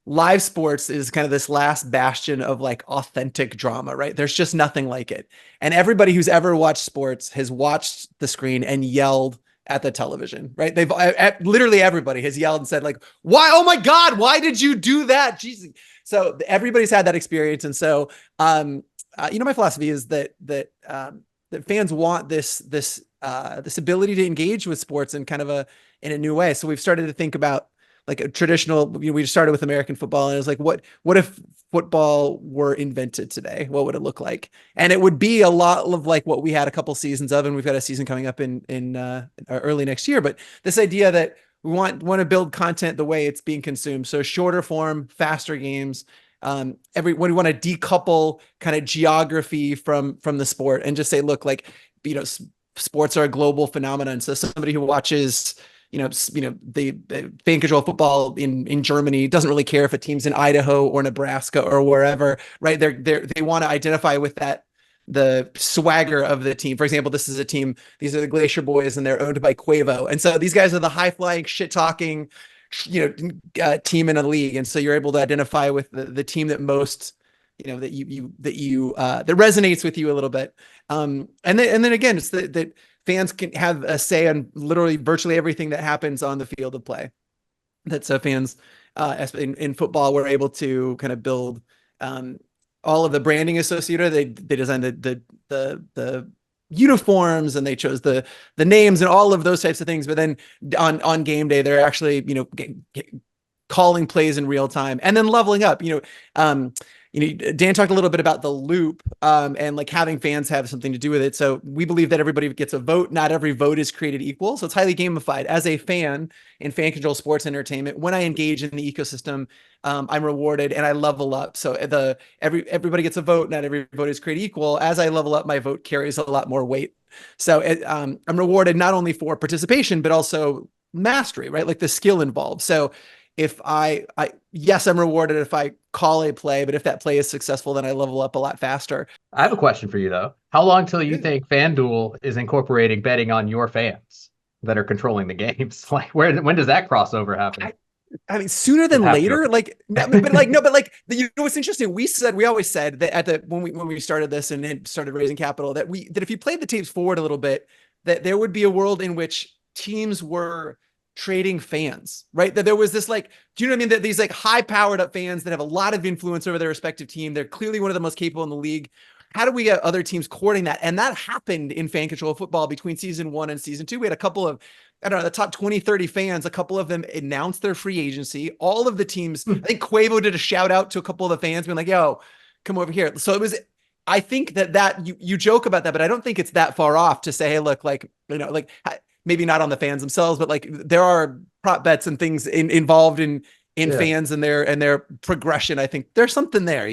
live sports is kind of this last bastion of like authentic drama, right? There's just nothing like it. And everybody who's ever watched sports has watched the screen and yelled at the television, right? They've literally everybody has yelled and said like, why? Oh my God, why did you do that? Jesus. So everybody's had that experience. And so, my philosophy is that fans want this ability to engage with sports in kind of in a new way. So we've started to think about like a traditional, we started with American football, and it was like, what if football were invented today? What would it look like? And it would be a lot of like what we had a couple seasons of, and we've got a season coming up in early next year. But this idea that we want to build content the way it's being consumed, so shorter form, faster games. We want to decouple kind of geography from the sport and just say, look, like, sports are a global phenomenon. So somebody who watches the fan control football in Germany doesn't really care if a team's in Idaho or Nebraska or wherever, right? They want to identify with the swagger of the team. For example, this is a team, these are the Glacier Boys, and they're owned by Quavo. And so these guys are the high flying, shit talking, team in a league. And so you're able to identify with the team that most, that resonates with you a little bit. And then again, it's that fans can have a say on literally virtually everything that happens on the field of play. That so fans in football were able to kind of build all of the branding associated. They designed the uniforms, and they chose the names and all of those types of things. But then on game day, they're actually calling plays in real time and then leveling up. Dan talked a little bit about the loop and like having fans have something to do with it. So we believe that everybody gets a vote. Not every vote is created equal. So it's highly gamified. As a fan in fan control sports entertainment, when I engage in the ecosystem, I'm rewarded and I level up. So everybody gets a vote. Not every vote is created equal. As I level up, my vote carries a lot more weight. So I'm rewarded not only for participation, but also mastery, right? Like the skill involved. So if yes, I'm rewarded if I call a play, but if that play is successful, then I level up a lot faster. I have a question for you though. How long till you think FanDuel is incorporating betting on your fans that are controlling the games? Like, when does that crossover happen? I mean, sooner than later. Like, what's interesting? We always said that when we started this and started raising capital, that if you played the tapes forward a little bit, that there would be a world in which teams were trading fans, right? That there was this like, do you know what I mean? That these like high powered up fans that have a lot of influence over their respective team. They're clearly one of the most capable in the league. How do we get other teams courting that? And that happened in fan control football between season 1 and season 2. We had a couple of, I don't know, the top 20, 30 fans, a couple of them announced their free agency. All of the teams, I think Quavo did a shout out to a couple of the fans being like, yo, come over here. So it was, I think that you joke about that, but I don't think it's that far off to say, hey, look, like, like maybe not on the fans themselves, but like there are prop bets and things involved in fans and their progression. I think there's something there,